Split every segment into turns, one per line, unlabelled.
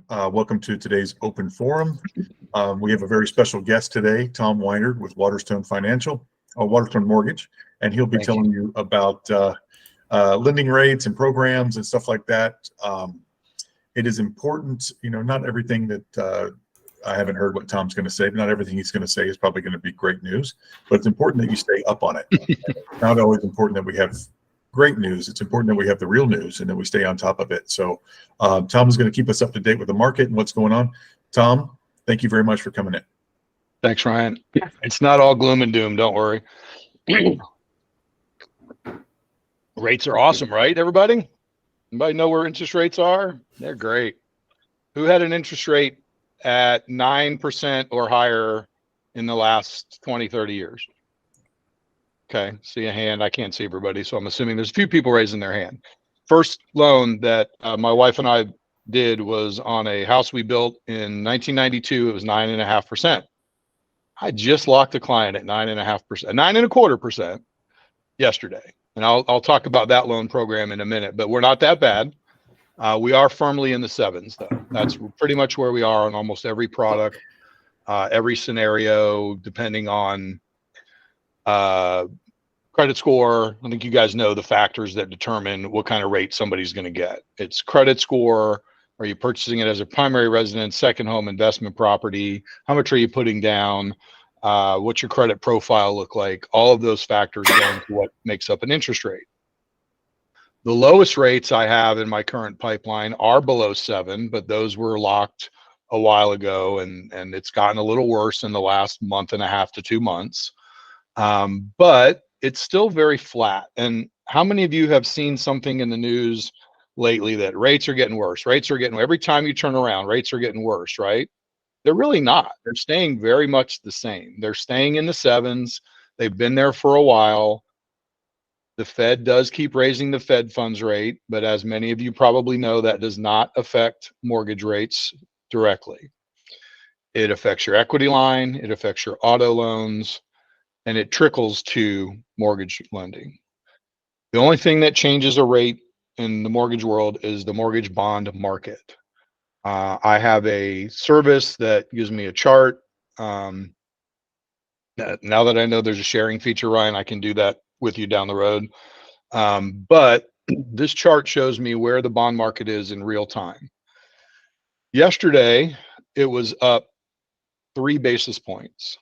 Welcome to today's open forum. We have a very special guest today, Tom Weinert with Waterstone Waterstone Mortgage, and he'll be telling you about lending rates and programs and stuff like that. It is important, not everything that I haven't heard what Tom's going to say, but not everything he's going to say is probably going to be great news, but it's important that you stay up on it. It's not always important that we have great news. It's important that we have the real news and that we stay on top of it. So Tom is going to keep us up to date with the market and what's going on. Tom, thank you very much for coming in.
Thanks, Ryan. It's not all gloom and doom. Don't worry. Rates are awesome, right, everybody? Anybody know where interest rates are? They're great. Who had an interest rate at 9% or higher in the last 20, 30 years? Okay, see a hand. I can't see everybody, so I'm assuming there's a few people raising their hand. First loan that my wife and I did was on a house we built in 1992. It was 9.5%. I just locked a client at 9.5%, 9.25% yesterday. And I'll talk about that loan program in a minute, but we're not that bad. We are firmly in the sevens, though. That's pretty much where we are on almost every product, every scenario, depending on credit score. I think you guys know the factors that determine what kind of rate somebody's going to get. It's credit score. Are you purchasing it as a primary residence, second home, investment property? How much are you putting down? What's your credit profile look like? All of those factors go into what makes up an interest rate. The lowest rates I have in my current pipeline are below 7, but those were locked a while ago, and it's gotten a little worse in the last month and a half to 2 months. But it's still very flat. And how many of you have seen something in the news lately that rates are getting worse? Every time you turn around, rates are getting worse, right? They're really not. They're staying very much the same. They're staying in the 7s. They've been there for a while. The Fed does keep raising the Fed funds rate, but as many of you probably know, that does not affect mortgage rates directly. It affects your equity line, it affects your auto loans, and it trickles to mortgage lending. The only thing that changes a rate in the mortgage world is the mortgage bond market. I have a service that gives me a chart. Now that I know there's a sharing feature, Ryan, I can do that with you down the road. But this chart shows me where the bond market is in real time. Yesterday, it was up 3 basis points.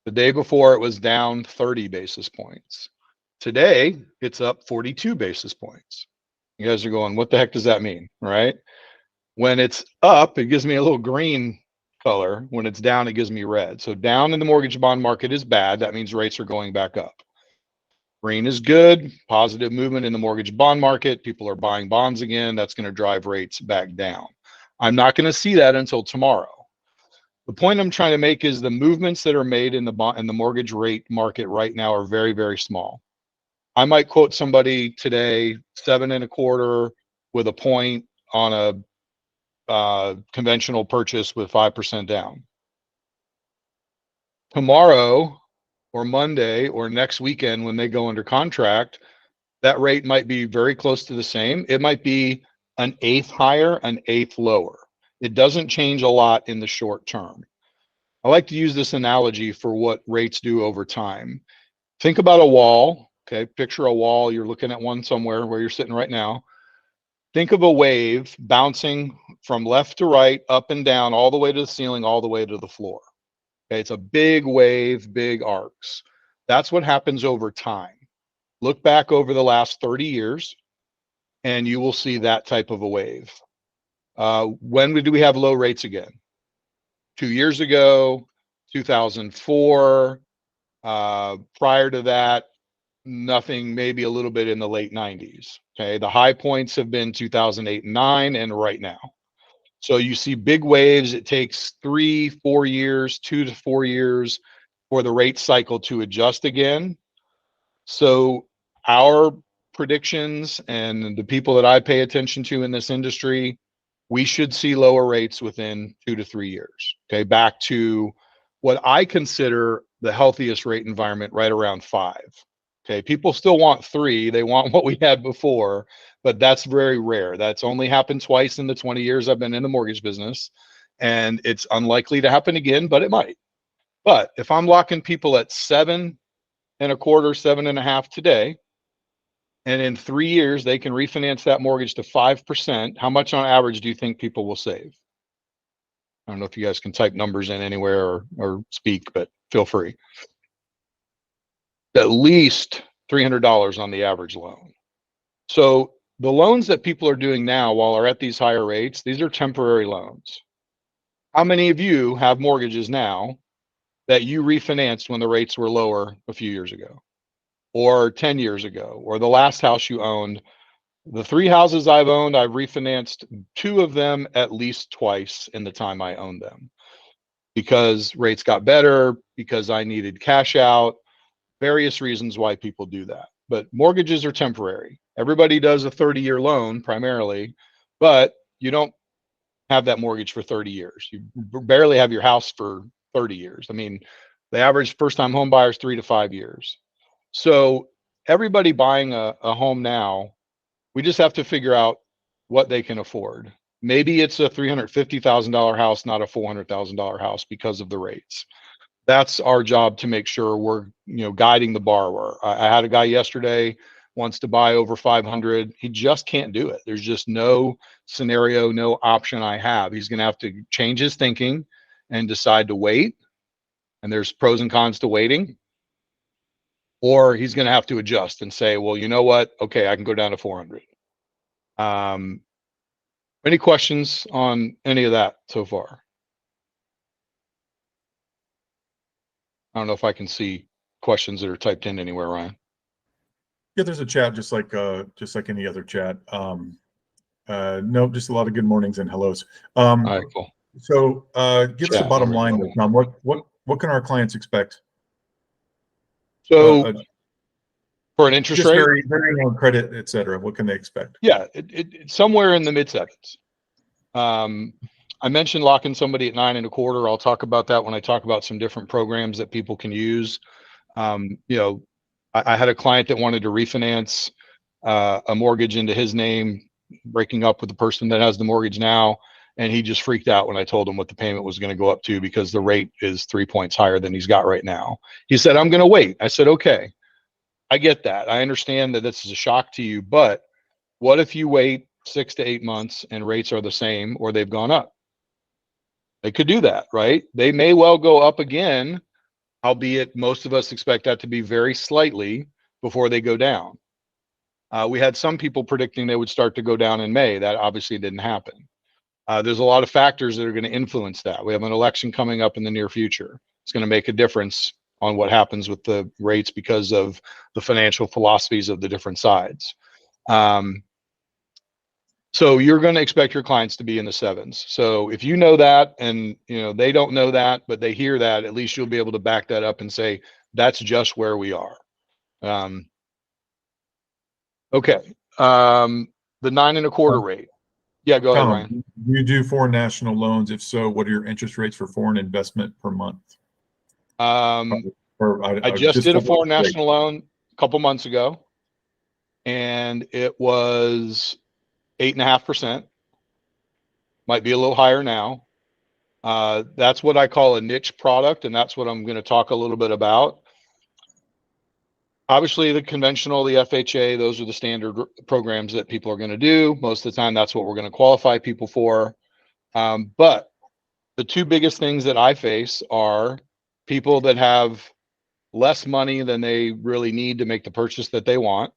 The day before, it was down 30 basis points. Today, it's up 42 basis points. You guys are going, what the heck does that mean, right? When it's up, it gives me a little green color. When it's down, it gives me red. So down in the mortgage bond market is bad. That means rates are going back up. Green is good, positive movement in the mortgage bond market. People are buying bonds again. That's going to drive rates back down. I'm not going to see that until tomorrow. The point I'm trying to make is the movements that are made in the mortgage rate market right now are very, very small. I might quote somebody today 7.25 with a point on a conventional purchase with 5% down. Tomorrow or Monday or next weekend when they go under contract, that rate might be very close to the same. It might be 1/8 higher, 1/8 lower. It doesn't change a lot in the short term. I like to use this analogy for what rates do over time. Think about a wall, okay? Picture a wall. You're looking at one somewhere where you're sitting right now. Think of a wave bouncing from left to right, up and down, all the way to the ceiling, all the way to the floor. Okay, it's a big wave, big arcs. That's what happens over time. Look back over the last 30 years, and you will see that type of a wave. When do we have low rates again? 2 years ago, 2004. Prior to that, nothing, maybe a little bit in the late 90s. Okay, the high points have been 2008 and 9 and right now. So you see big waves. It takes 3, 4 years, 2 to 4 years for the rate cycle to adjust again. So our predictions and the people that I pay attention to in this industry, we should see lower rates within 2 to 3 years. Okay, back to what I consider the healthiest rate environment, right around 5. Okay, people still want 3. They want what we had before, but that's very rare. That's only happened twice in the 20 years I've been in the mortgage business, and it's unlikely to happen again, but it might. But if I'm locking people at 7.25, 7.5 today, and in 3 years they can refinance that mortgage to 5%, how much on average do you think people will save? I don't know if you guys can type numbers in anywhere or speak, but feel free. At least $300 on the average loan. So the loans that people are doing now while are at these higher rates, these are temporary loans. How many of you have mortgages now that you refinanced when the rates were lower a few years ago, or 10 years ago, or the last house you owned? The 3 houses I've owned, I've refinanced 2 of them at least twice in the time I owned them, because rates got better, because I needed cash out, various reasons why people do that. But mortgages are temporary. Everybody does a 30-year loan primarily, but you don't have that mortgage for 30 years. You barely have your house for 30 years. I mean, the average first-time home buyer is 3 to 5 years. So everybody buying a home now, we just have to figure out what they can afford. Maybe it's a $350,000 house, not a $400,000 house, because of the rates. That's our job, to make sure we're, guiding the borrower. I had a guy yesterday wants to buy over 500. He just can't do it. There's just no scenario, no option I have. He's going to have to change his thinking and decide to wait. And there's pros and cons to waiting. Or he's going to have to adjust and say, well, you know what? Okay, I can go down to 400. Any questions on any of that so far? I don't know if I can see questions that are typed in anywhere, Ryan.
Yeah, there's a chat just like any other chat. No, just a lot of good mornings and hellos.
All right, cool.
So give us a
Chat,
bottom
there we
line,
go.
Tom. What can our clients expect?
So for an interest
just
rate,
varying on credit, et cetera. What can they expect?
yeah, it's somewhere in the mid sevens. I mentioned locking somebody at 9.25. I'll talk about that when I talk about some different programs that people can use. I had a client that wanted to refinance a mortgage into his name, breaking up with the person that has the mortgage now. And he just freaked out when I told him what the payment was going to go up to, because the rate is 3 points higher than he's got right now. He said, I'm going to wait. I said, okay, I get that. I understand that this is a shock to you, but what if you wait 6 to 8 months and rates are the same or they've gone up? They could do that, right? They may well go up again, albeit most of us expect that to be very slightly before they go down. We had some people predicting they would start to go down in May. That obviously didn't happen. There's a lot of factors that are going to influence that. We have an election coming up in the near future. It's going to make a difference on what happens with the rates because of the financial philosophies of the different sides. So you're going to expect your clients to be in the sevens. So if you know that, and they don't know that, but they hear that, at least you'll be able to back that up and say, that's just where we are. Okay. The 9.25 rate. Yeah, go ahead, Ryan.
Tom, do you do foreign national loans? If so, what are your interest rates for foreign investment per month?
I just did a foreign national loan a couple months ago, and it was 8.5%. Might be a little higher now. That's what I call a niche product, and that's what I'm going to talk a little bit about. Obviously, the conventional, the FHA, those are the standard programs that people are going to do. Most of the time, that's what we're going to qualify people for. But the 2 biggest things that I face are people that have less money than they really need to make the purchase that they want.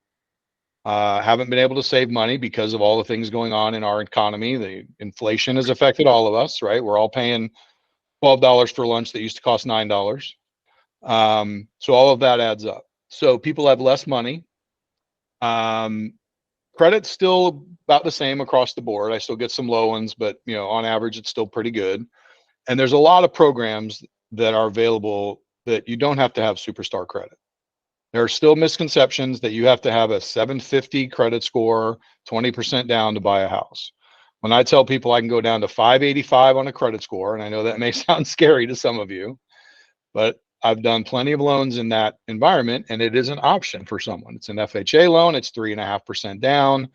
Haven't been able to save money because of all the things going on in our economy. The inflation has affected all of us, right? We're all paying $12 for lunch that used to cost $9. So all of that adds up. So people have less money. Credit's still about the same across the board. I still get some low ones, but on average, it's still pretty good. And there's a lot of programs that are available that you don't have to have superstar credit. There are still misconceptions that you have to have a 750 credit score, 20% down to buy a house. When I tell people I can go down to 585 on a credit score, and I know that may sound scary to some of you, but I've done plenty of loans in that environment, and it is an option for someone. It's an FHA loan. It's 3.5% down.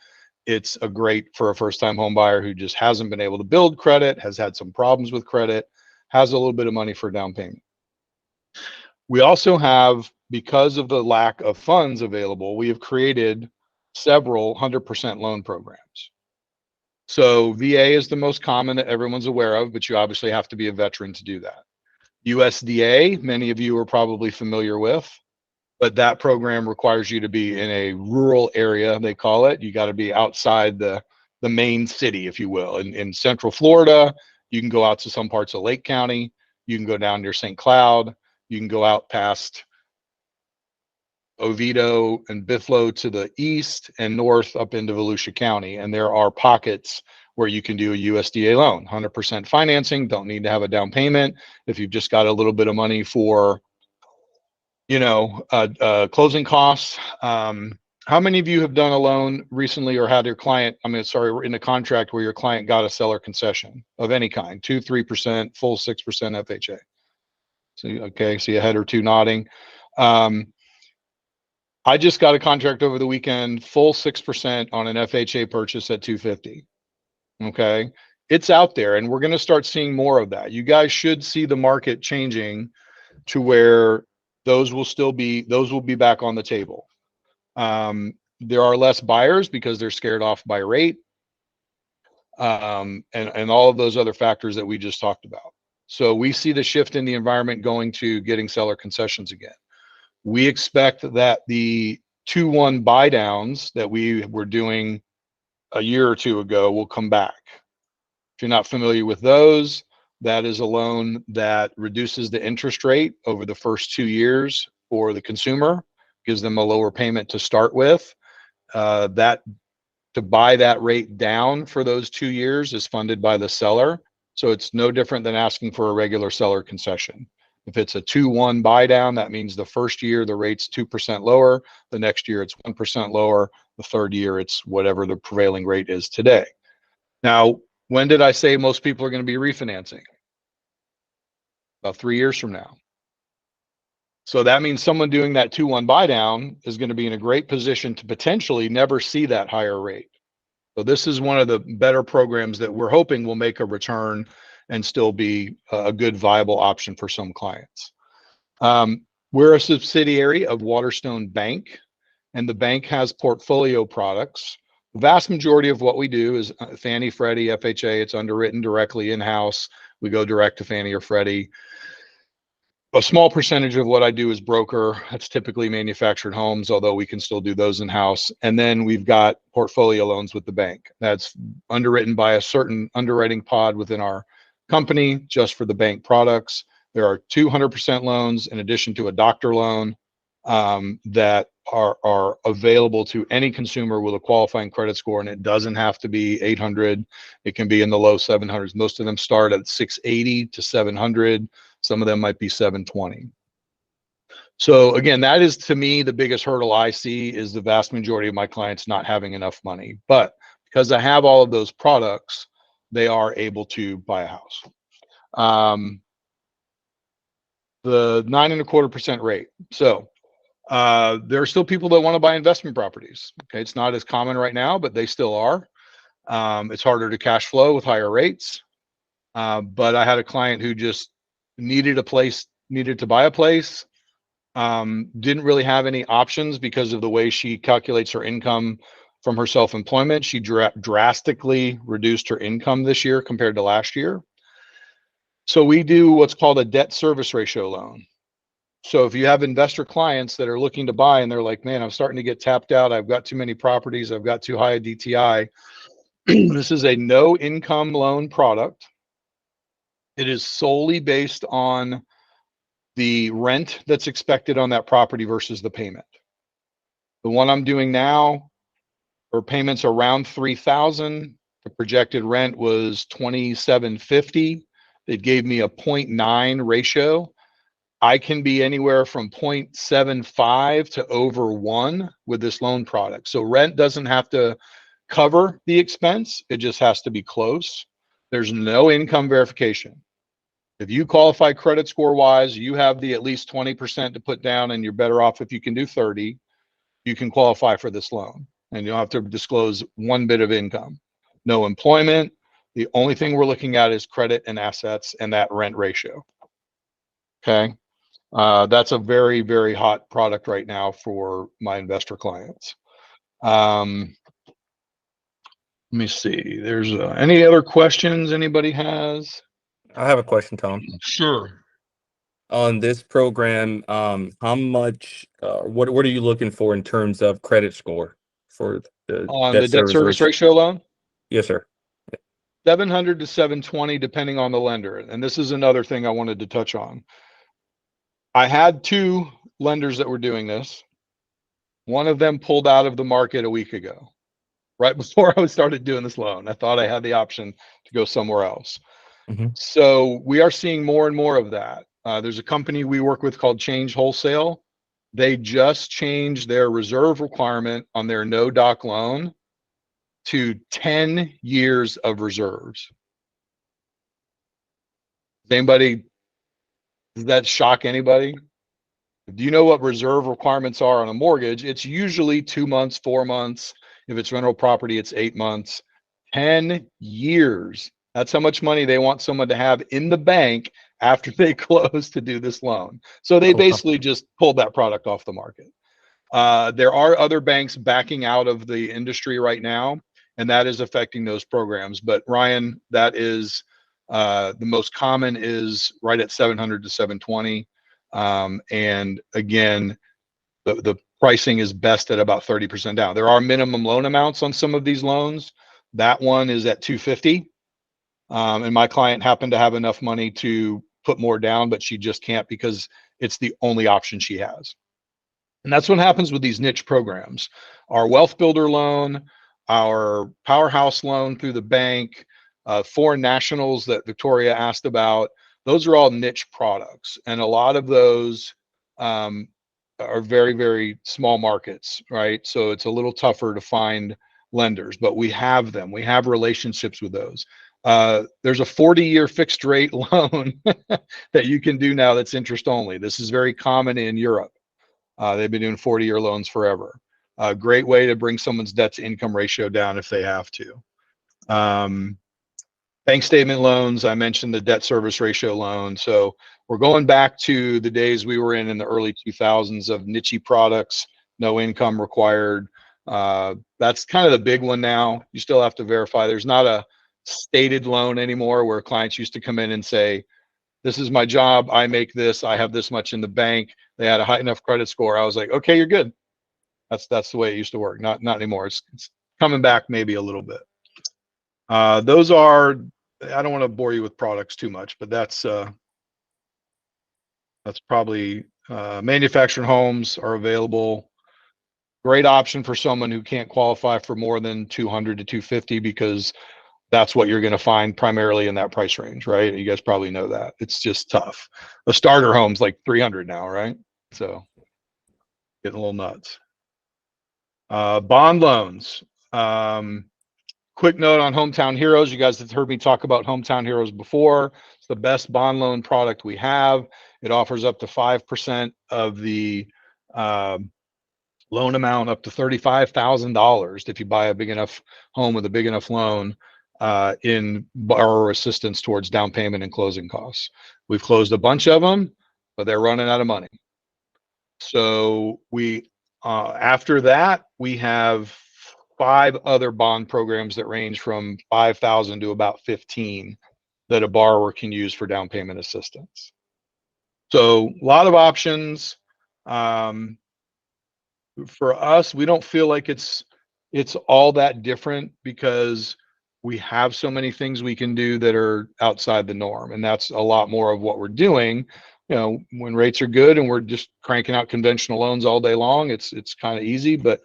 It's a great for a first-time home buyer who just hasn't been able to build credit, has had some problems with credit, has a little bit of money for down payment. We also have, because of the lack of funds available, we have created several 100% loan programs. So VA is the most common that everyone's aware of, but you obviously have to be a veteran to do that. USDA, many of you are probably familiar with, but that program requires you to be in a rural area, they call it. You got to be outside the main city, if you will. In Central Florida, you can go out to some parts of Lake County. You can go down near St. Cloud. You can go out past Oviedo and Bithlo to the east and north up into Volusia County. And there are pockets where you can do a USDA loan, 100% financing, don't need to have a down payment. If you've just got a little bit of money for, closing costs. How many of you have done a loan recently or had your client, in a contract where your client got a seller concession of any kind, 2, 3%, full 6% FHA? So, okay, see a head or two nodding. I just got a contract over the weekend, full 6% on an FHA purchase at $250. Okay. It's out there and we're going to start seeing more of that. You guys should see the market changing to where those will be back on the table. There are less buyers because they're scared off by rate. And all of those other factors that we just talked about. So we see the shift in the environment going to getting seller concessions again. We expect that the 2-1 buy downs that we were doing a year or two ago will come back. If you're not familiar with those, that is a loan that reduces the interest rate over the first 2 years for the consumer, gives them a lower payment to start with. That to buy that rate down for those 2 years is funded by the seller. So it's no different than asking for a regular seller concession. If it's a 2-1 buy down, that means the first year the rate's 2% lower, the next year it's 1% lower, the third year it's whatever the prevailing rate is today. Now, when did I say most people are going to be refinancing? About 3 years from now. So that means someone doing that 2-1 buy down is going to be in a great position to potentially never see that higher rate. So this is one of the better programs that we're hoping will make a return and still be a good viable option for some clients. We're a subsidiary of Waterstone Bank, and the bank has portfolio products. The vast majority of what we do is Fannie, Freddie, FHA. It's underwritten directly in-house. We go direct to Fannie or Freddie. A small percentage of what I do is broker. That's typically manufactured homes, although we can still do those in-house. And then we've got portfolio loans with the bank. That's underwritten by a certain underwriting pod within our company just for the bank products. There are 200% loans in addition to a doctor loan that are available to any consumer with a qualifying credit score, and it doesn't have to be 800. It can be in the low 700s. Most of them start at 680 to 700. Some of them might be 720. So again, that is to me the biggest hurdle I see is the vast majority of my clients not having enough money. But because I have all of those products, they are able to buy a house. The 9.25% rate. So there are still people that want to buy investment properties. Okay, it's not as common right now, but they still are. It's harder to cash flow with higher rates. But I had a client who just needed to buy a place. Didn't really have any options because of the way she calculates her income from her self-employment. She drastically reduced her income this year compared to last year. So we do what's called a debt service ratio loan. So if you have investor clients that are looking to buy and they're like, man, I'm starting to get tapped out. I've got too many properties. I've got too high a DTI. This is a no income loan product. It is solely based on the rent that's expected on that property versus the payment. The one I'm doing now, her payments around $3,000. The projected rent was $2,750. It gave me a 0.9 ratio. I can be anywhere from 0.75 to over 1 with this loan product. So rent doesn't have to cover the expense. It just has to be close. There's no income verification. If you qualify credit score wise, you have the at least 20% to put down and you're better off if you can do 30, you can qualify for this loan. and you don't have to disclose one bit of income. No employment. The only thing we're looking at is credit and assets and that rent ratio. Okay. That's a very, very hot product right now for my investor clients. Let me see. There's any other questions anybody has?
I have a question, Tom.
Sure.
On this program, how much, what are you looking for in terms of credit score for the
On the debt service ratio loan?
Yes, sir.
700 to 720, depending on the lender. And this is another thing I wanted to touch on. I had 2 lenders that were doing this. One of them pulled out of the market a week ago, right before I started doing this loan. I thought I had the option to go somewhere else. So we are seeing more and more of that. There's a company we work with called Change Wholesale. They just changed their reserve requirement on their no doc loan to 10 years of reserves. Does that shock anybody? Do you know what reserve requirements are on a mortgage? It's usually 2 months, 4 months. If it's rental property, it's 8 months. 10 years. That's how much money they want someone to have in the bank after they close to do this loan. So they basically just pulled that product off the market. There are other banks backing out of the industry right now, and that is affecting those programs. But Ryan, that is the most common is right at 700 to 720. And again, the pricing is best at about 30% down. There are minimum loan amounts on some of these loans. That one is at 250. And my client happened to have enough money to put more down, but she just can't because it's the only option she has. And that's what happens with these niche programs. Our Wealth Builder loan, our Powerhouse loan through the bank, foreign nationals that Victoria asked about, those are all niche products. And a lot of those are very, very small markets, right? So it's a little tougher to find lenders, but we have them. We have relationships with those. There's a 40-year fixed rate loan that you can do now that's interest only. This is very common in Europe. They've been doing 40-year loans forever. A great way to bring someone's debt to income ratio down if they have to. Bank statement loans, I mentioned the debt service ratio loan. So we're going back to the days we were in the early 2000s of niche products, no income required. That's kind of the big one now. You still have to verify. There's not a stated loan anymore where clients used to come in and say, this is my job, I make this, I have this much in the bank. They had a high enough credit score. I was like, okay, you're good. That's the way it used to work. Not anymore. It's coming back maybe a little bit. Those are, I don't want to bore you with products too much, but that's probably manufactured homes are available. Great option for someone who can't qualify for more than 200 to 250 because that's what you're going to find primarily in that price range, right? You guys probably know that. It's just tough. A starter home's like 300 now, right? So getting a little nuts. Bond loans. Quick note on Hometown Heroes. You guys have heard me talk about Hometown Heroes before. It's the best bond loan product we have. It offers up to 5% of the loan amount, up to $35,000 if you buy a big enough home with a big enough loan in borrower assistance towards down payment and closing costs. We've closed a bunch of them, but they're running out of money. So we, after that, we have 5 other bond programs that range from 5,000 to about 15 that a borrower can use for down payment assistance. So a lot of options. For us, we don't feel like it's all that different because we have so many things we can do that are outside the norm. And that's a lot more of what we're doing. You know, when rates are good and we're just cranking out conventional loans all day long, it's kind of easy, but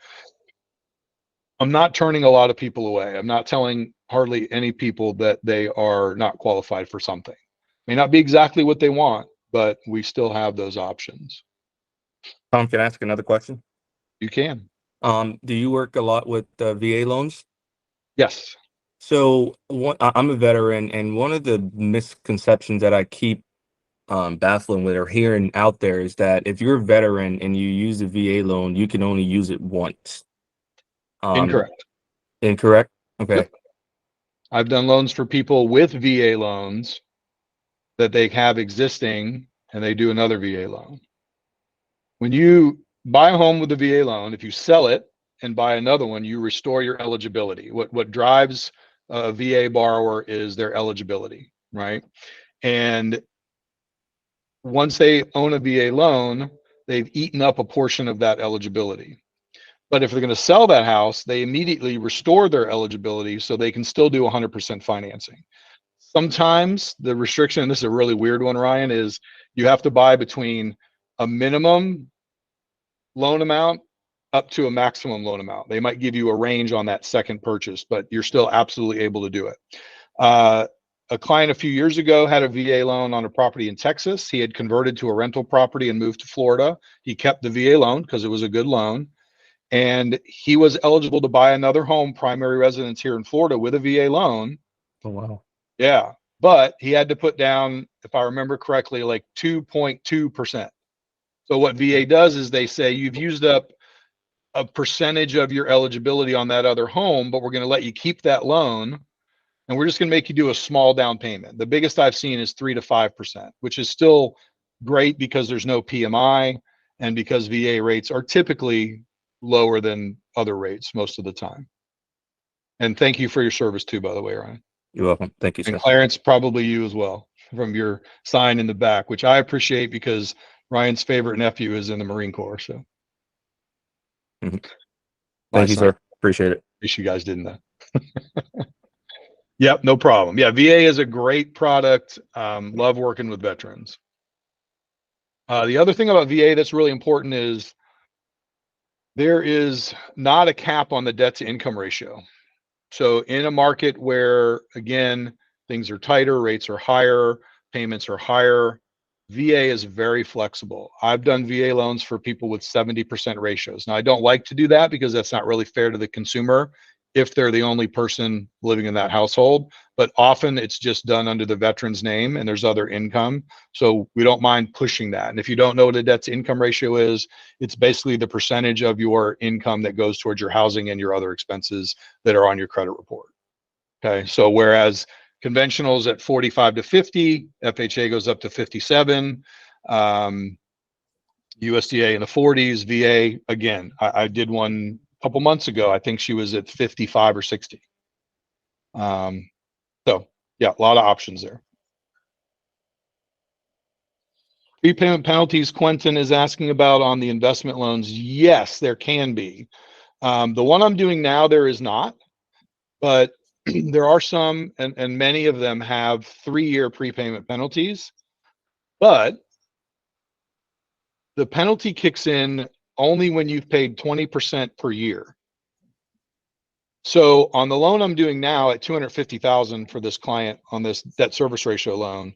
I'm not turning a lot of people away. I'm not telling hardly any people that they are not qualified for something. May not be exactly what they want, but we still have those options.
Tom, can I ask another question?
You can.
Do you work a lot with VA loans?
Yes.
So I'm a veteran, and one of the misconceptions that I keep baffling with or hearing out there is that if you're a veteran and you use a VA loan, you can only use it once.
Incorrect.
Incorrect. Okay.
Yep. I've done loans for people with VA loans that they have existing, and they do another VA loan. When you buy a home with a VA loan, if you sell it and buy another one, you restore your eligibility. What drives a VA borrower is their eligibility, right? And once they own a VA loan, they've eaten up a portion of that eligibility. But if they're going to sell that house, they immediately restore their eligibility so they can still do 100% financing. Sometimes the restriction, and this is a really weird one, Ryan, is you have to buy between a minimum loan amount up to a maximum loan amount. They might give you a range on that second purchase, but you're still absolutely able to do it. A client a few years ago had a VA loan on a property in Texas. He had converted to a rental property and moved to Florida. He kept the VA loan because it was a good loan. And he was eligible to buy another home, primary residence here in Florida, with a VA loan.
Oh, wow.
Yeah. But he had to put down, if I remember correctly, like 2.2%. So what VA does is they say you've used up a percentage of your eligibility on that other home, but we're going to let you keep that loan, and we're just going to make you do a small down payment. The biggest I've seen is 3 to 5%, which is still great because there's no PMI and because VA rates are typically lower than other rates most of the time. And thank you for your service too, by the way, Ryan.
You're welcome. Thank you, sir.
And Clarence, probably you as well, from your sign in the back, which I appreciate because Ryan's favorite nephew is in the Marine Corps. So
Thank you, sir. Appreciate it.
Wish you guys didn't that. Yep, no problem. Yeah, VA is a great product. Love working with veterans. The other thing about VA that's really important is there is not a cap on the debt to income ratio. So in a market where, again, things are tighter, rates are higher, payments are higher, VA is very flexible. I've done VA loans for people with 70% ratios. Now, I don't like to do that because that's not really fair to the consumer if they're the only person living in that household, but often it's just done under the veteran's name and there's other income. So we don't mind pushing that. And if you don't know what a debt to income ratio is, it's basically the percentage of your income that goes towards your housing and your other expenses that are on your credit report. Okay, so whereas conventionals at 45 to 50, FHA goes up to 57, USDA in the 40s, VA, again, I did one a couple months ago. I think she was at 55 or 60. So yeah, a lot of options there. Prepayment penalties, Quentin is asking about on the investment loans. Yes, there can be. The one I'm doing now, there is not, but there are some, and many of them have 3-year prepayment penalties, but the penalty kicks in only when you've paid 20% per year. So on the loan I'm doing now at $250,000 for this client on this debt service ratio loan,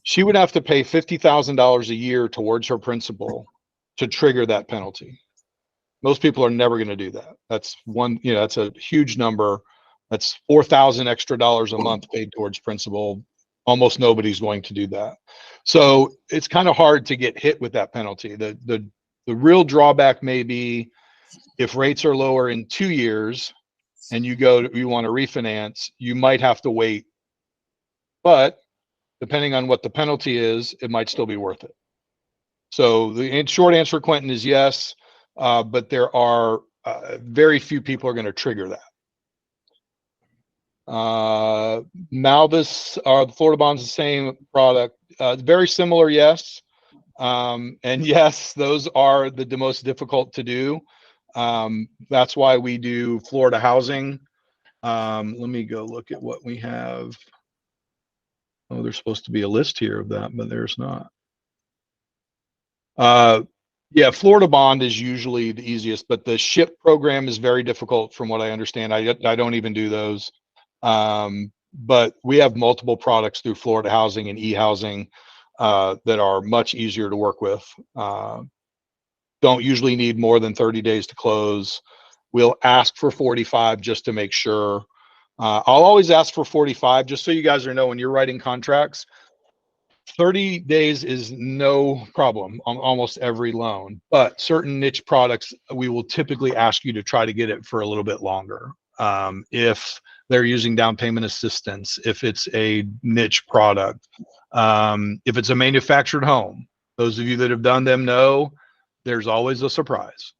she would have to pay $50,000 a year towards her principal to trigger that penalty. Most people are never going to do that. That's one, that's a huge number. That's $4,000 extra a month paid towards principal. Almost nobody's going to do that. So it's kind of hard to get hit with that penalty. The real drawback may be if rates are lower in 2 years and you want to refinance, you might have to wait. But depending on what the penalty is, it might still be worth it. So the short answer, Quentin, is yes, but there are very few people are going to trigger that. Malvis, the Florida bonds, the same product, very similar, yes. And yes, those are the most difficult to do. That's why we do Florida housing. Let me go look at what we have. Oh, there's supposed to be a list here of that, but there's not. Yeah, Florida bond is usually the easiest, but the SHIP program is very difficult from what I understand. I don't even do those. But we have multiple products through Florida Housing and e-housing that are much easier to work with. Don't usually need more than 30 days to close. We'll ask for 45 just to make sure. I'll always ask for 45 just so you guys know when you're writing contracts. 30 days is no problem on almost every loan, but certain niche products, we will typically ask you to try to get it for a little bit longer. If they're using down payment assistance, if it's a niche product, if it's a manufactured home, those of you that have done them know there's always a surprise.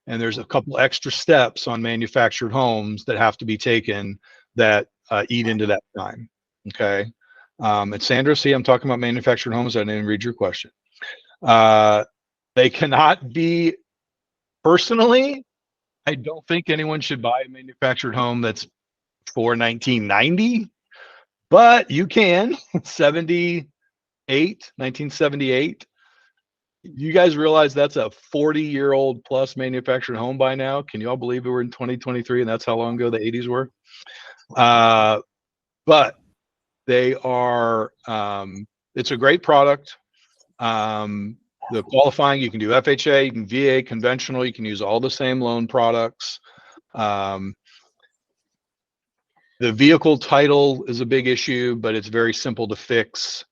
And there's a couple extra steps on manufactured homes that have to be taken that eat into that time. Okay. And Sandra, see, I'm talking about manufactured homes. I didn't read your question. They cannot be, personally, I don't think anyone should buy a manufactured home that's for 1990, but you can. 1978. You guys realize that's a 40-year-old plus manufactured home by now? Can you all believe we're in 2023 and that's how long ago the 80s were? But they are, it's a great product. The qualifying, you can do FHA, you can VA, conventional, you can use all the same loan products. The vehicle title is a big issue, but it's very simple to fix.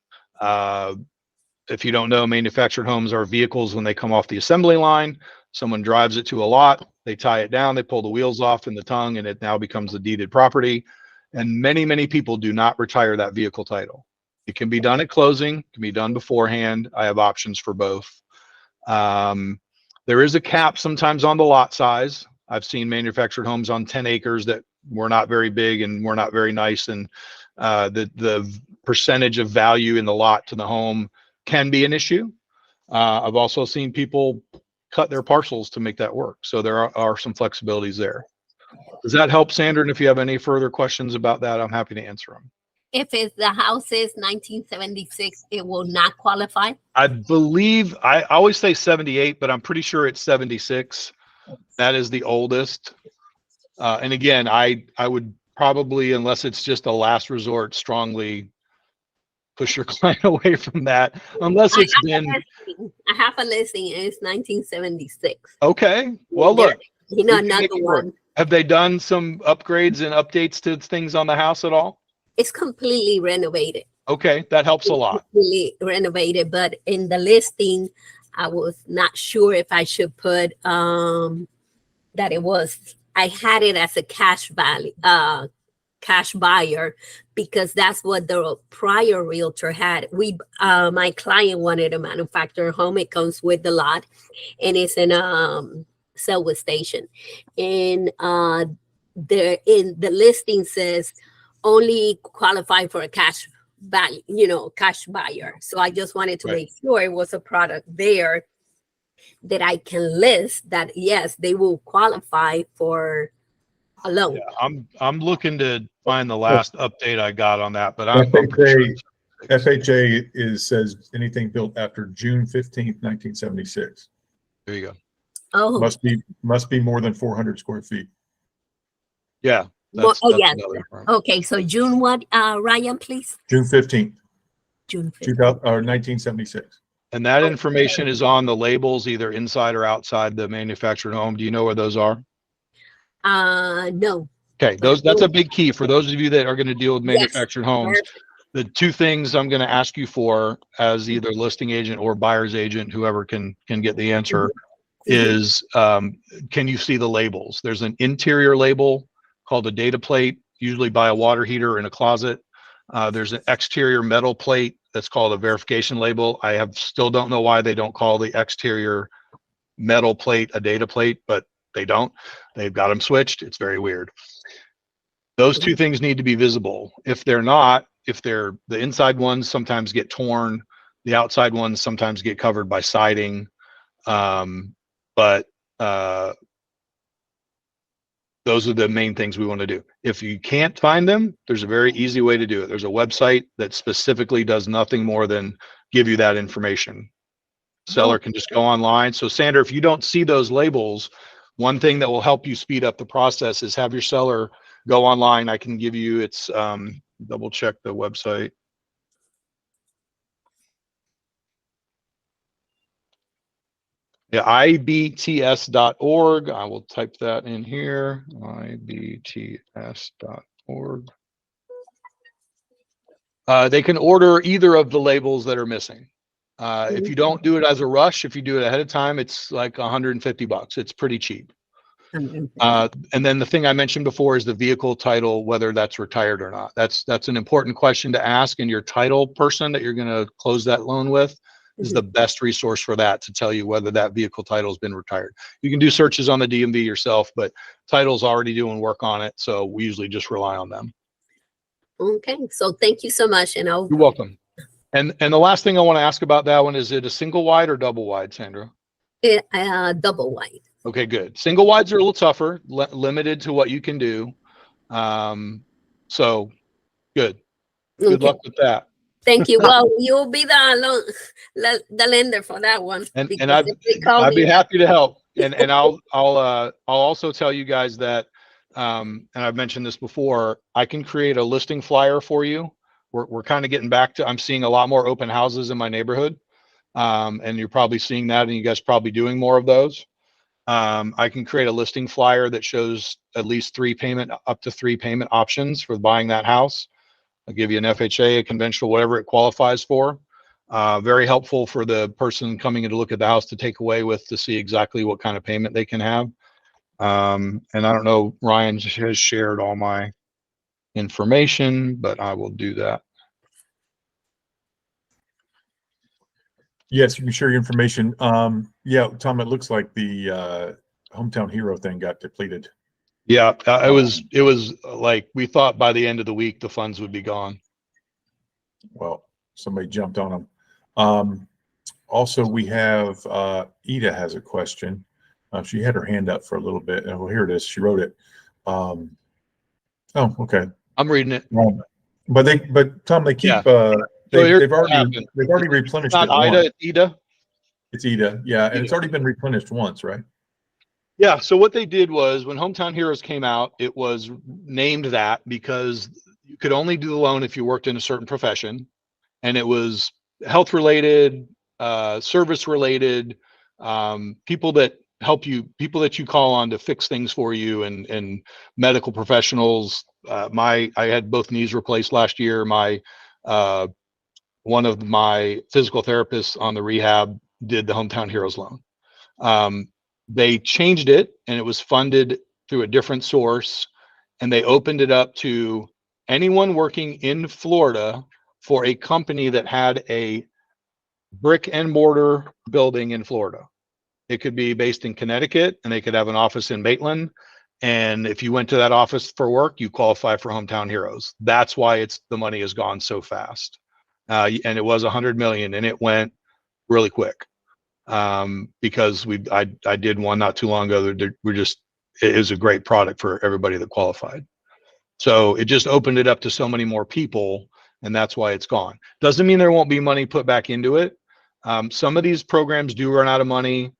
If you don't know, manufactured homes are vehicles when they come off the assembly line. Someone drives it to a lot, they tie it down, they pull the wheels off in the tongue, and it now becomes a deeded property. And many, many people do not retire that vehicle title. It can be done at closing, can be done beforehand. I have options for both. There is a cap sometimes on the lot size. I've seen manufactured homes on 10 acres that were not very big and were not very nice. And the percentage of value in the lot to the home can be an issue. I've also seen people cut their parcels to make that work. So there are some flexibilities there. Does that help, Sandra? And if you have any further questions about that, I'm happy to answer them.
If it's the house is 1976, it will not qualify?
I believe, I always say 78, but I'm pretty sure it's 76. That is the oldest. And again, I would probably, unless it's just a last resort, strongly push your client away from that, unless it's been.
I have a listing and it's 1976.
Okay. Well, look.
You know, another one.
Have they done some upgrades and updates to things on the house at all?
It's completely renovated.
Okay, that helps a lot.
Completely renovated, but in the listing, I was not sure if I should put that it was. I had it as a cash value, cash buyer, because that's what the prior realtor had. My client wanted a manufactured home. It comes with the lot, and it's in Selwood Station, and in the listing says only qualify for a cash value, cash buyer. So I just wanted to make sure it was a product there that I can list that yes, they will qualify for a loan.
Yeah, I'm looking to find the last update I got on that, but I'm pretty sure.
FHA says anything built after June 15th, 1976.
There you go.
Oh,
Must be more than 400 square feet.
Yeah.
yes. Okay, so June what, Ryan, please?
June 15th,
June 15th.
1976.
And that information is on the labels, either inside or outside the manufactured home. Do you know where those are?
No.
Okay, that's a big key for those of you that are going to deal with manufactured homes. The two things I'm going to ask you for as either listing agent or buyer's agent, whoever can get the answer, is can you see the labels? There's an interior label called a data plate, usually by a water heater in a closet. There's an exterior metal plate that's called a verification label. I still don't know why they don't call the exterior metal plate a data plate, but they don't. They've got them switched. It's very weird. Those two things need to be visible. If they're not, the inside ones sometimes get torn, the outside ones sometimes get covered by siding. But those are the main things we want to do. If you can't find them, there's a very easy way to do it. There's a website that specifically does nothing more than give you that information. Seller can just go online. So Sandra, if you don't see those labels, one thing that will help you speed up the process is have your seller go online. I can give you, it's double check the website. Yeah, ibts.org. I will type that in here, ibts.org. They can order either of the labels that are missing. If you don't do it as a rush, if you do it ahead of time, it's like $150. It's pretty cheap. And then the thing I mentioned before is the vehicle title, whether that's retired or not. That's an important question to ask, and your title person that you're going to close that loan with is the best resource for that, to tell you whether that vehicle title has been retired. You can do searches on the DMV yourself, but title's already doing work on it, so we usually just rely on them.
Okay, so thank you so much, and I'll.
You're welcome. And the last thing I want to ask about that one, is it a single wide or double wide, Sandra?
Double wide.
Okay, good. Single wides are a little tougher, limited to what you can do. So good. Good
Okay.
luck with that.
Thank you. Well, you'll be the lender for that one.
And
because
I'd
if they call
be
me-
happy to help. And I'll also tell you guys that, and I've mentioned this before, I can create a listing flyer for you. We're kind of getting back to, I'm seeing a lot more open houses in my neighborhood. And you're probably seeing that, and you guys probably doing more of those. I can create a listing flyer that shows at least up to three payment options for buying that house. I'll give you an FHA, a conventional, whatever it qualifies for. Very helpful for the person coming in to look at the house to take away with, to see exactly what kind of payment they can have. And I don't know, Ryan has shared all my information, but I will do that.
Yes, you can share your information. Yeah, Tom, it looks like the Hometown Hero thing got depleted.
Yeah, it was like, we thought by the end of the week the funds would be gone.
Well, somebody jumped on them. Also, we have Ida has a question. She had her hand up for a little bit, and well, here it is. She wrote it. Oh, okay.
I'm reading it.
But Tom, they keep
Yeah.
they've already replenished
Not
it
Ida,
once.
it's Ida.
It's Ida, yeah, and
Ida.
it's already been replenished once, right?
Yeah. So what they did was, when Hometown Heroes came out, it was named that because you could only do the loan if you worked in a certain profession, and it was health related, service related, people that help you, people that you call on to fix things for you, and medical professionals. I had both knees replaced last year. One of my physical therapists on the rehab did the Hometown Heroes loan. They changed it, and it was funded through a different source, and they opened it up to anyone working in Florida for a company that had a brick and mortar building in Florida. It could be based in Connecticut, and they could have an office in Maitland. And if you went to that office for work, you qualify for Hometown Heroes. That's why the money has gone so fast. And it was 100 million, and it went really quick. Because I did one not too long ago. It is a great product for everybody that qualified. So it just opened it up to so many more people, and that's why it's gone. Doesn't mean there won't be money put back into it. Some of these programs do run out of money.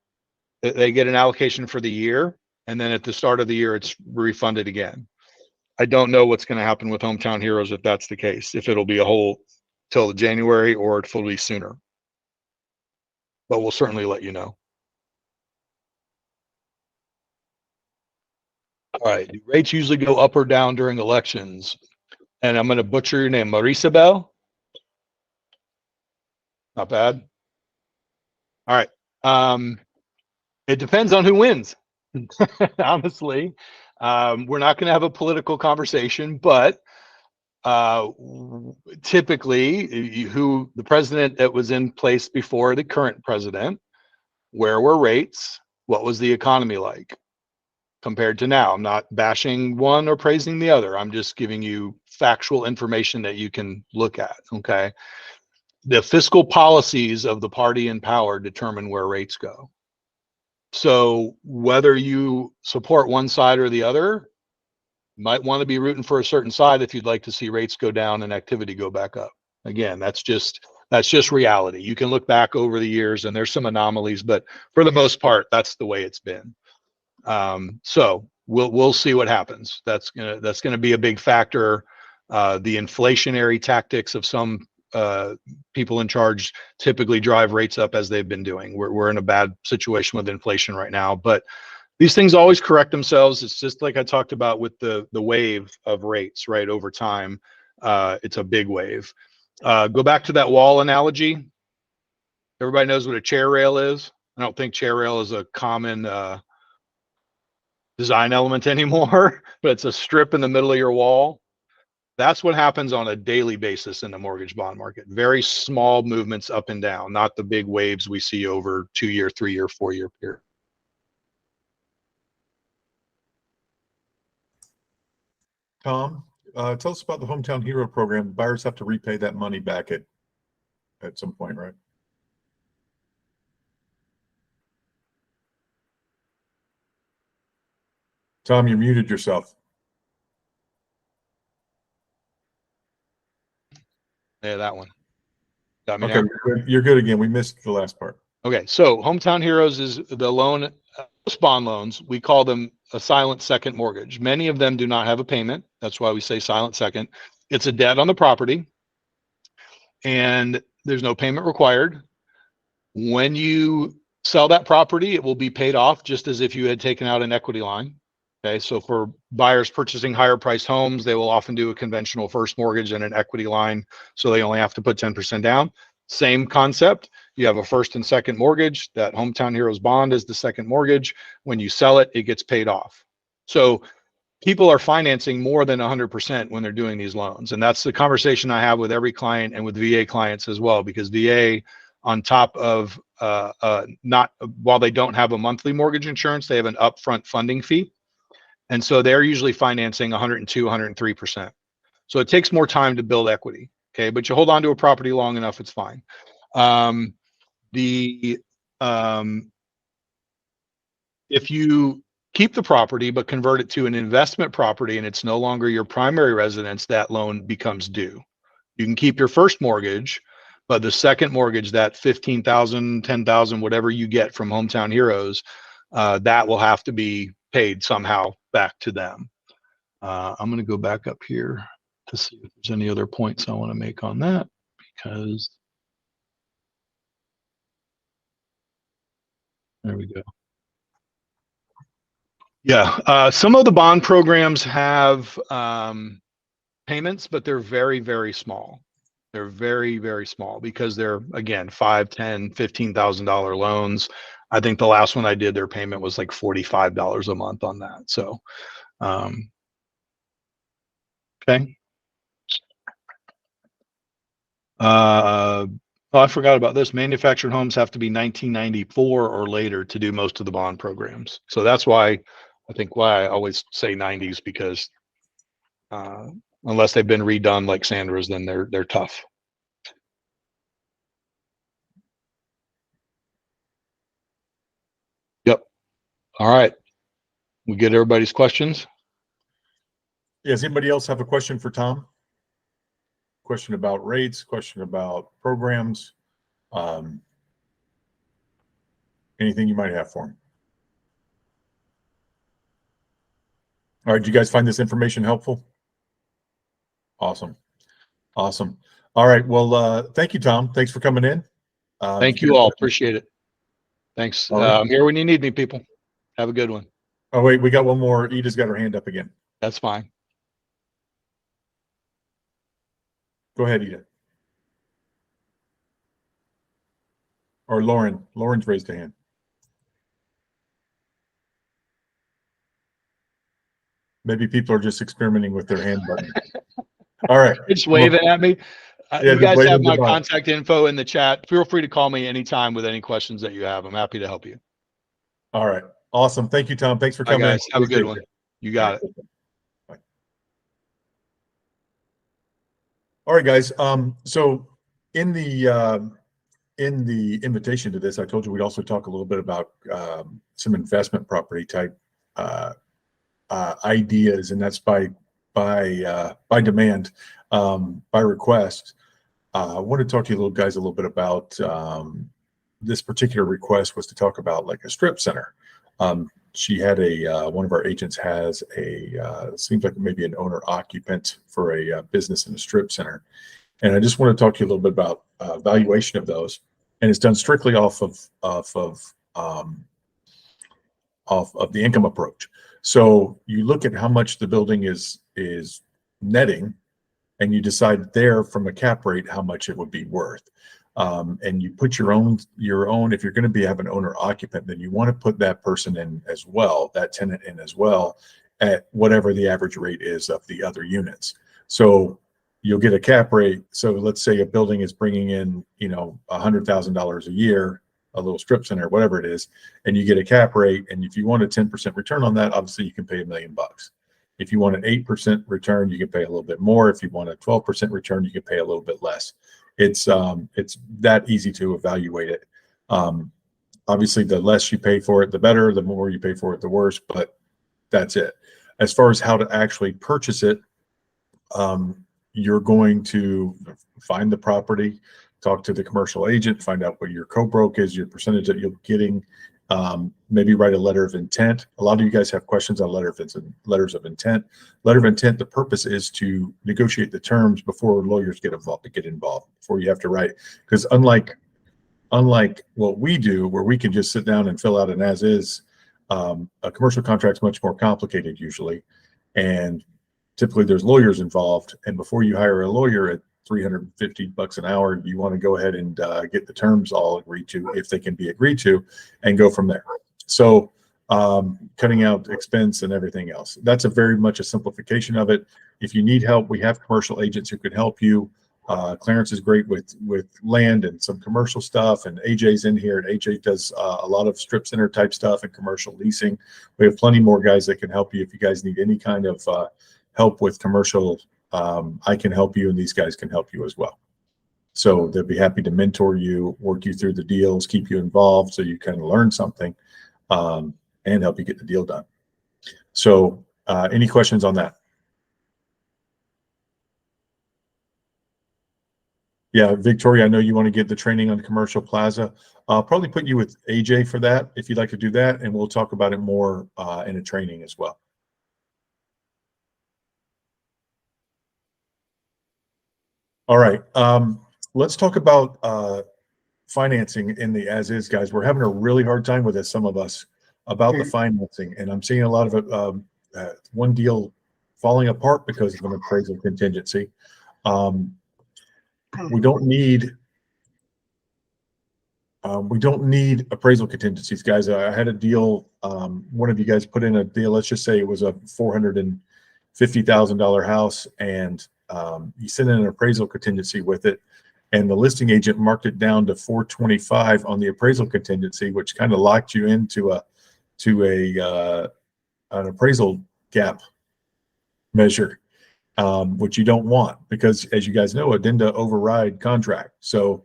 They get an allocation for the year, and then at the start of the year, it's refunded again. I don't know what's going to happen with Hometown Heroes if that's the case, if it'll be a whole till January or if it'll be sooner. But we'll certainly let you know. All right. Do rates usually go up or down during elections? And I'm going to butcher your name, Marisabel. Not bad. All right. It depends on who wins. Honestly, we're not going to have a political conversation, but typically, the president that was in place before the current president, where were rates? What was the economy like compared to now? I'm not bashing one or praising the other. I'm just giving you factual information that you can look at. Okay. The fiscal policies of the party in power determine where rates go. So whether you support one side or the other, you might want to be rooting for a certain side if you'd like to see rates go down and activity go back up. Again, that's just reality. You can look back over the years and there's some anomalies, but for the most part, that's the way it's been. So we'll see what happens. That's gonna be a big factor. The inflationary tactics of some people in charge typically drive rates up, as they've been doing. We're in a bad situation with inflation right now, but these things always correct themselves. It's just like I talked about with the wave of rates, right? Over time, it's a big wave. Go back to that wall analogy. Everybody knows what a chair rail is. I don't think chair rail is a common design element anymore, but it's a strip in the middle of your wall. That's what happens on a daily basis in the mortgage bond market. Very small movements up and down, not the big waves we see over 2-year, 3-year, 4-year period.
Tom, tell us about the Hometown Hero program. Buyers have to repay that money back at some point, right? Tom, you muted yourself.
Yeah, that one. Got me
Okay,
now?
you're good again. We missed the last part.
Okay, so Hometown Heroes is the loan, most bond loans. We call them a silent second mortgage. Many of them do not have a payment. That's why we say silent second. It's a debt on the property, and there's no payment required. When you sell that property, it will be paid off just as if you had taken out an equity line. Okay, so for buyers purchasing higher priced homes, they will often do a conventional first mortgage and an equity line, so they only have to put 10% down. Same concept. You have a first and second mortgage. That Hometown Heroes bond is the second mortgage. When you sell it, it gets paid off. So people are financing more than 100% when they're doing these loans. And that's the conversation I have with every client and with VA clients as well, because VA, on top of while they don't have a monthly mortgage insurance, they have an upfront funding fee. And so they're usually financing 102, 103%. So it takes more time to build equity. Okay, but you hold on to a property long enough, it's fine. If you keep the property but convert it to an investment property and it's no longer your primary residence, that loan becomes due. You can keep your first mortgage, but the second mortgage, that $15,000, $10,000, whatever you get from Hometown Heroes, that will have to be paid somehow back to them. I'm going to go back up here to see if there's any other points I want to make on that, because there we go. Yeah, some of the bond programs have payments, but they're very, very small. They're very, very small because they're, again, $5,000, $10,000, $15,000 loans. I think the last one I did, their payment was like $45 a month on that. So, okay. Oh, I forgot about this. Manufactured homes have to be 1994 or later to do most of the bond programs. So that's why I always say 90s, because unless they've been redone like Sandra's, then they're tough. Yep. All right. We get everybody's questions?
Yeah, does anybody else have a question for Tom? Question about rates, question about programs, anything you might have for him. All right, do you guys find this information helpful? Awesome. Awesome. All right, well, thank you, Tom. Thanks for coming in.
Thank you all. Appreciate it. Thanks.
All right.
I'm here when you need me, people. Have a good one.
Oh, wait, we got one more. Ida's got her hand up again.
That's fine.
Go ahead, Ida. Or Lauren. Lauren's raised a hand. Maybe people are just experimenting with their hand button. All right.
Just waving at me.
Yeah,
You guys
waving
have my
goodbye.
contact info in the chat. Feel free to call me anytime with any questions that you have. I'm happy to help you.
All right. Awesome. Thank you, Tom. Thanks for
Bye,
coming in.
guys. Have a good
Appreciate
one.
it.
You got it.
Bye. All right, guys. So in the invitation to this, I told you we'd also talk a little bit about some investment property type ideas, and that's by demand, by request. I want to talk to you guys a little bit about this particular request was to talk about like a strip center. She had one of our agents has seems like maybe an owner occupant for a business in a strip center. And I just want to talk to you a little bit about valuation of those. And it's done strictly off of the income approach. So you look at how much the building is netting, and you decide there from a cap rate how much it would be worth. And you put your own, if you're going to have an owner occupant, then you want to put that person in as well, that tenant in as well, at whatever the average rate is of the other units. So you'll get a cap rate. So let's say a building is bringing in, $100,000 a year, a little strip center, whatever it is, and you get a cap rate. And if you want a 10% return on that, obviously you can pay $1 million. If you want an 8% return, you can pay a little bit more. If you want a 12% return, you can pay a little bit less. It's that easy to evaluate it. Obviously, the less you pay for it, the better. The more you pay for it, the worse. But that's it. As far as how to actually purchase it, you're going to find the property, talk to the commercial agent, find out what your co-broke is, your percentage that you're getting. Maybe write a letter of intent. A lot of you guys have questions on letters of intent. Letter of intent, the purpose is to negotiate the terms before lawyers get involved, before you have to write. Because unlike what we do, where we can just sit down and fill out an as is, a commercial contract's much more complicated usually. And typically there's lawyers involved. And before you hire a lawyer at $350 an hour, you want to go ahead and get the terms all agreed to, if they can be agreed to, and go from there. So cutting out expense and everything else. That's very much a simplification of it. If you need help, we have commercial agents who can help you. Clarence is great with land and some commercial stuff, and AJ's in here, and AJ does a lot of strip center type stuff and commercial leasing. We have plenty more guys that can help you. If you guys need any kind of help with commercial, I can help you, and these guys can help you as well. So they'll be happy to mentor you, work you through the deals, keep you involved so you kind of learn something, and help you get the deal done. So any questions on that? Yeah, Victoria, I know you want to get the training on Commercial Plaza. I'll probably put you with AJ for that if you'd like to do that, and we'll talk about it more in a training as well. All right, let's talk about financing in the as is, guys. We're having a really hard time with it, some of us, about the financing, and I'm seeing a lot of it, one deal falling apart because of an appraisal contingency. We don't need appraisal contingencies, guys. I had a deal. One of you guys put in a deal. Let's just say it was a $450,000 house, and you sent in an appraisal contingency with it, and the listing agent marked it down to 425 on the appraisal contingency, which kind of locked you into an appraisal gap measure. Which you don't want, because as you guys know, addenda override contract. So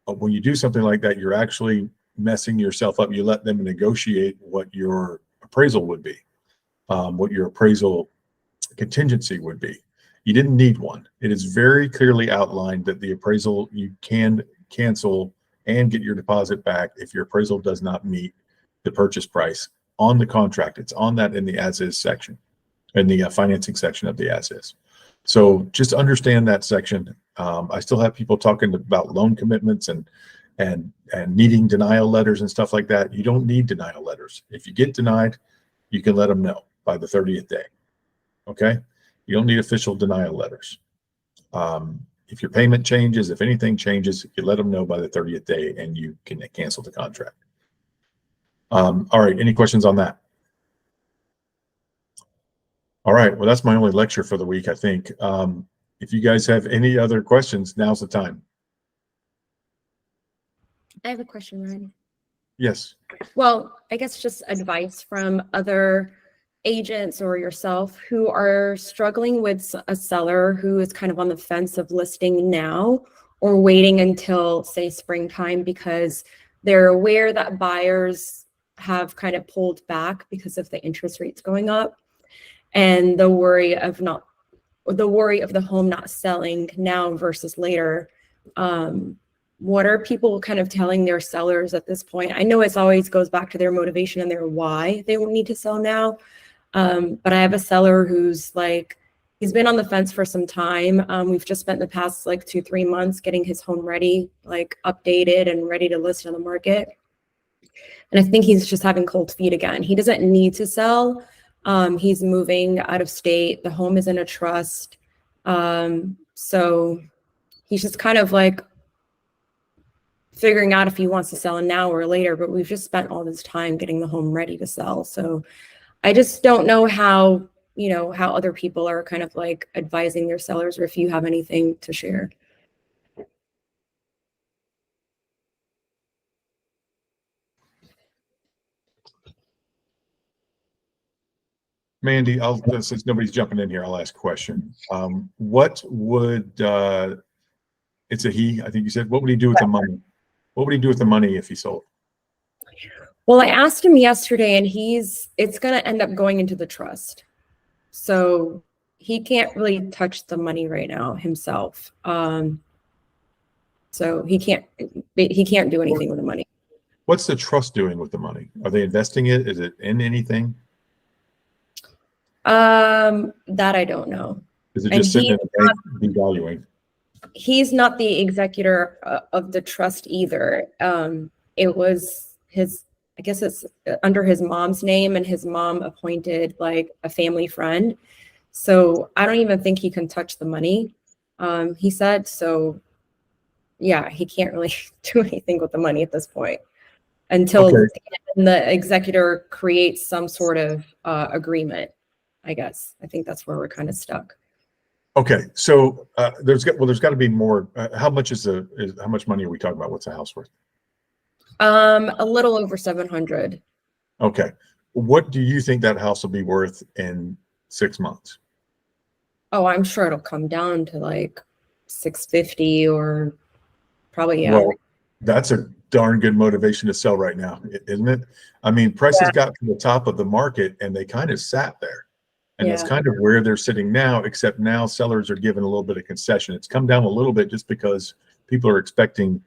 when you do something like that, you're actually messing yourself up. You let them negotiate what your appraisal would be, what your appraisal contingency would be. You didn't need one. It is very clearly outlined that the appraisal, you can cancel and get your deposit back if your appraisal does not meet the purchase price on the contract. It's on that in the as is section, in the financing section of the as is. So just understand that section. I still have people talking about loan commitments and needing denial letters and stuff like that. You don't need denial letters. If you get denied, you can let them know by the 30th day. Okay? You don't need official denial letters. If your payment changes, if anything changes, you let them know by the 30th day, and you can cancel the contract. All right, any questions on that? All right, well, that's my only lecture for the week, I think. If you guys have any other questions, now's the time.
I have a question, Ryan.
Yes.
Well, I guess just advice from other agents or yourself who are struggling with a seller who is kind of on the fence of listing now or waiting until, say, springtime, because they're aware that buyers have kind of pulled back because of the interest rates going up, and the worry of the home not selling now versus later. What are people kind of telling their sellers at this point? I know it's always goes back to their motivation and their why they will need to sell now. But I have a seller who's like, he's been on the fence for some time. We've just spent the past like 2-3 months getting his home ready, like updated and ready to list on the market. And I think he's just having cold feet again. He doesn't need to sell. He's moving out of state. The home is in a trust. So he's just kind of like figuring out if he wants to sell now or later, but we've just spent all this time getting the home ready to sell. So I just don't know how, how other people are kind of like advising their sellers, or if you have anything to share.
Mandy, since nobody's jumping in here, I'll ask a question. What would, it's a he, I think you said, what would he do with the money? What would he do with the money if he sold?
Well, I asked him yesterday, and it's going to end up going into the trust. So he can't really touch the money right now himself. So he can't do anything with the money.
What's the trust doing with the money? Are they investing it? Is it in anything?
That I don't know.
Is it just sitting in a bank devaluing?
He's not the executor of the trust either. It was I guess it's under his mom's name, and his mom appointed like a family friend. So I don't even think he can touch the money. He said, so yeah, he can't really do anything with the money at this point until the executor creates some sort of agreement, I guess. I think that's where we're kind of stuck.
Okay, so there's got to be more. How much how much money are we talking about? What's the house worth?
A little over 700.
Okay, what do you think that house will be worth in 6 months?
Oh, I'm sure it'll come down to like 650 or probably, yeah.
Well, that's a darn good motivation to sell right now, isn't it? I mean, prices got to the top of the market and they kind of sat there. And that's kind of where they're sitting now, except now sellers are given a little bit of concession. It's come down a little bit just because people are expecting,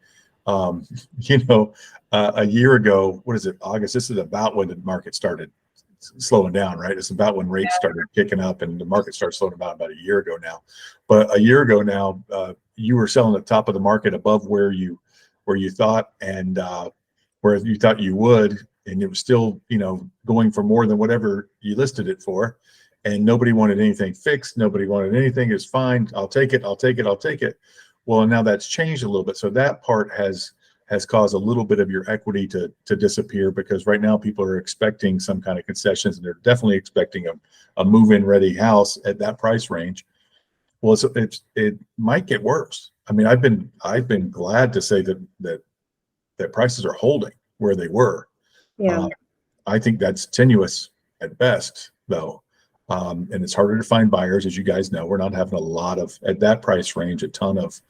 a year ago, what is it, August? This is about when the market started slowing down, right? It's about when rates started kicking up and the market started slowing down about a year ago now. But a year ago now, you were selling at the top of the market above where you thought and where you thought you would, and it was still, going for more than whatever you listed it for. And nobody wanted anything fixed. Nobody wanted anything. It's fine. I'll take it. I'll take it. I'll take it. Well, now that's changed a little bit. So that part has caused a little bit of your equity to disappear, because right now people are expecting some kind of concessions, and they're definitely expecting a move-in ready house at that price range. Well, it might get worse. I mean, I've been glad to say that prices are holding where they were.
Yeah.
I think that's tenuous at best, though. And it's harder to find buyers, as you guys know. We're not having a lot of, at that price range, a ton of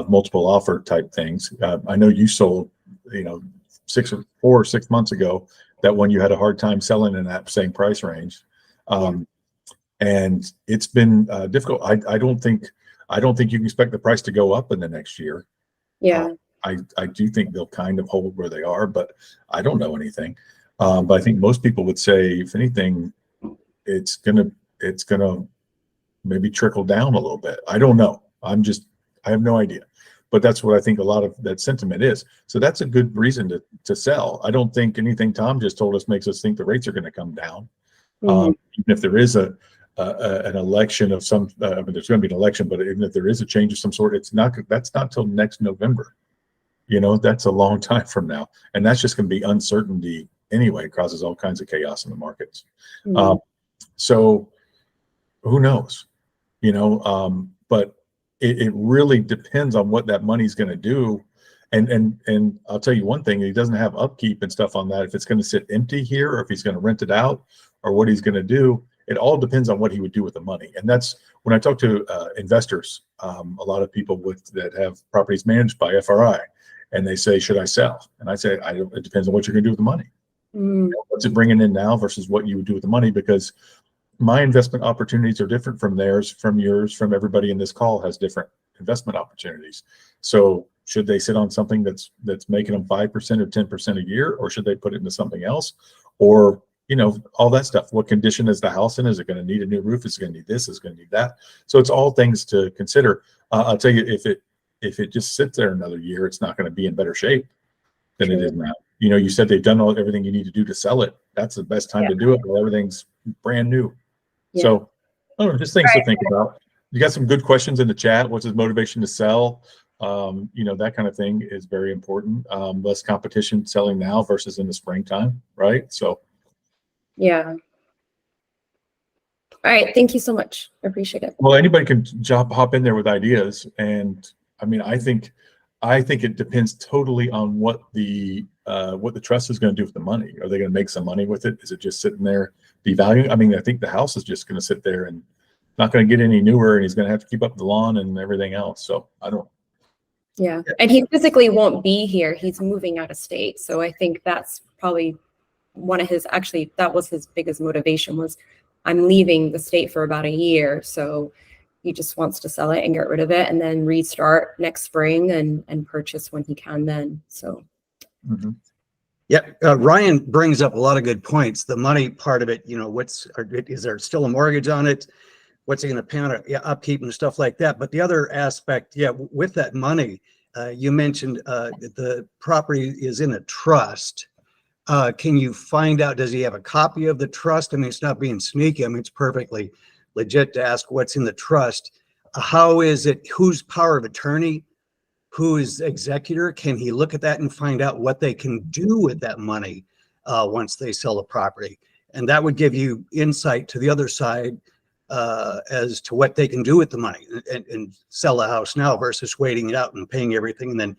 multiple offer type things. I know you sold, 4 or 6 months ago, that one you had a hard time selling in that same price range. And it's been difficult. I don't think you can expect the price to go up in the next year.
Yeah.
I do think they'll kind of hold where they are, but I don't know anything. But I think most people would say, if anything, it's gonna maybe trickle down a little bit. I don't know. I have no idea. But that's what I think a lot of that sentiment is. So that's a good reason to sell. I don't think anything Tom just told us makes us think the rates are going to come down. Even if there is an election of some, there's going to be an election, but even if there is a change of some sort, that's not till next November. That's a long time from now. And that's just going to be uncertainty anyway. It causes all kinds of chaos in the markets. So who knows, but it really depends on what that money's going to do. And I'll tell you one thing, he doesn't have upkeep and stuff on that. If it's going to sit empty here, or if he's going to rent it out, or what he's going to do, it all depends on what he would do with the money. And that's when I talk to investors, a lot of people that have properties managed by FRI, and they say, should I sell? And I say, it depends on what you're going to do with the money. What's it bringing in now versus what you would do with the money? Because my investment opportunities are different from theirs, from yours, from everybody in this call has different investment opportunities. So should they sit on something that's making them 5% or 10% a year, or should they put it into something else? Or, all that stuff. What condition is the house in? Is it going to need a new roof? Is it going to need this? Is it going to need that? So it's all things to consider. I'll tell you, if it just sits there another year, it's not going to be in better shape than it is now. You said they've done everything you need to do to sell it. That's the best time to do it while everything's brand new. Yeah. So, just things to think about. you got some good questions in the chat. What's his motivation to sell? You know, that kind of thing is very important. Less competition selling now versus in the springtime, right? So,
Yeah. All right. Thank you so much. I appreciate it.
well, anybody can hop in there with ideas. And I mean, I think it depends totally on what the trust is going to do with the money. Are they going to make some money with it? Is it just sitting there devaluing? I mean, I think the house is just going to sit there and not going to get any newer, and he's going to have to keep up the lawn and everything else. So I don't.
Yeah. And he physically won't be here. He's moving out of state. So I think that's probably one of his, actually, that was his biggest motivation was I'm leaving the state for about a year. So he just wants to sell it and get rid of it and then restart next spring and purchase when he can then. So.
Mm-hmm.
Yeah, Ryan brings up a lot of good points. The money part of it, you know, is there still a mortgage on it? What's he going to pay on it? Yeah, upkeep and stuff like that. But the other aspect, yeah, with that money, you mentioned the property is in a trust. Can you find out, does he have a copy of the trust? I mean, it's not being sneaky. I mean, it's perfectly legit to ask what's in the trust. How is it, whose power of attorney, who is executor? Can he look at that and find out what they can do with that money once they sell the property? And that would give you insight to the other side as to what they can do with the money and sell the house now versus waiting it out and paying everything and then,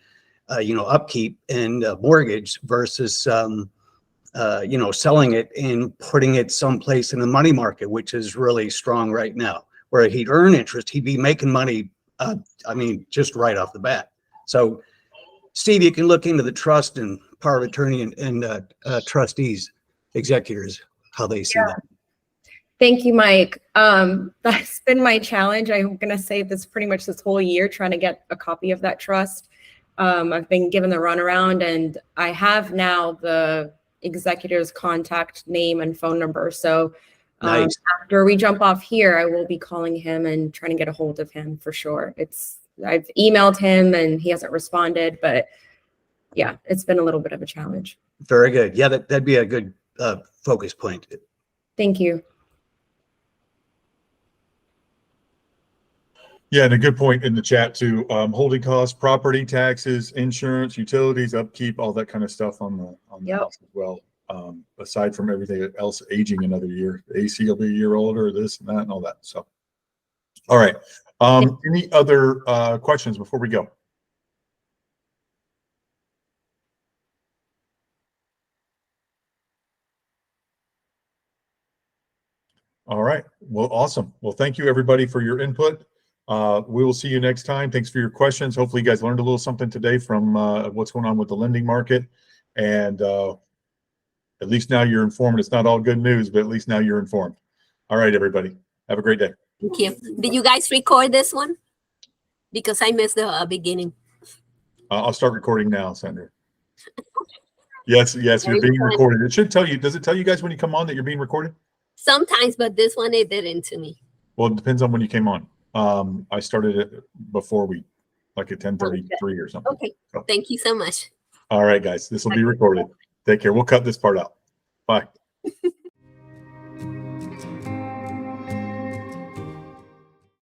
you know, upkeep and mortgage versus, you know, selling it and putting it someplace in the money market, which is really strong right now, where he'd earn interest, he'd be making money, I mean, just right off the bat. So, Steve, you can look into the trust and power of attorney and trustees, executors, how they see that.
Thank you, Mike. That's been my challenge. I'm going to say this pretty much this whole year, trying to get a copy of that trust. I've been given the runaround and I have now the executor's contact name and phone number. So
Nice.
After we jump off here, I will be calling him and trying to get a hold of him for sure. I've emailed him and he hasn't responded, but yeah, it's been a little bit of a challenge.
Very good. Yeah, that'd be a good focus point.
Thank you.
Yeah, and a good point in the chat too. Holding costs, property taxes, insurance, utilities, upkeep, all that kind of stuff on the
Yep.
house as well. Aside from everything else, aging another year, the AC will be a year older, this and that and all that. So, all right. Any other questions before we go? All right. Well, awesome. Well, thank you everybody for your input. We will see you next time. Thanks for your questions. Hopefully you guys learned a little something today from what's going on with the lending market. And at least now you're informed. It's not all good news, but at least now you're informed. All right, everybody. Have a great day.
Thank you. Did you guys record this one? Because I missed the beginning.
I'll start recording now, Sandra. Yes, you're being recorded. It should tell you. Does it tell you guys when you come on that you're being recorded?
Sometimes, but this one it didn't to me.
Well, it depends on when you came on. I started it before like at 10:33 or something.
Okay.
So,
Thank you so much.
all right, guys. This will be recorded. Take care. We'll cut this part out. Bye.